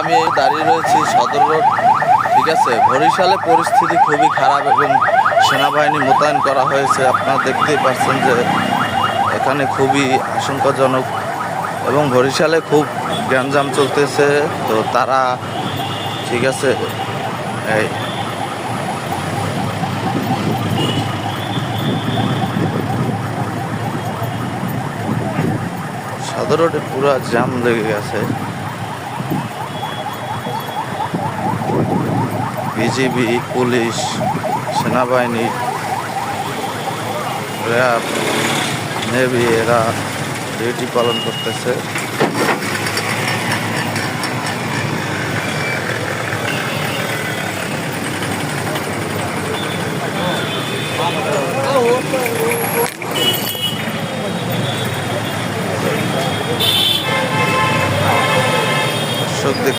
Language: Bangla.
আমি দাঁড়িয়ে রয়েছি সদর রোড, ঠিক আছে। বরিশালে পরিস্থিতি খুবই খারাপ এবং সেনাবাহিনী মোতায়েন করা হয়েছে। আপনারা দেখতেই পাচ্ছেন যে এখানে খুবই আশঙ্কাজনক এবং বরিশালে খুব গ্যাঞ্জাম চলতেছে। তো তারা, ঠিক আছে, এই সদর রোডে পুরো জ্যাম লেগে গেছে। বিজিবি, পুলিশ, সেনাবাহিনী, র্যাব, নেভি এরা ডিউটি পালন করতেছে।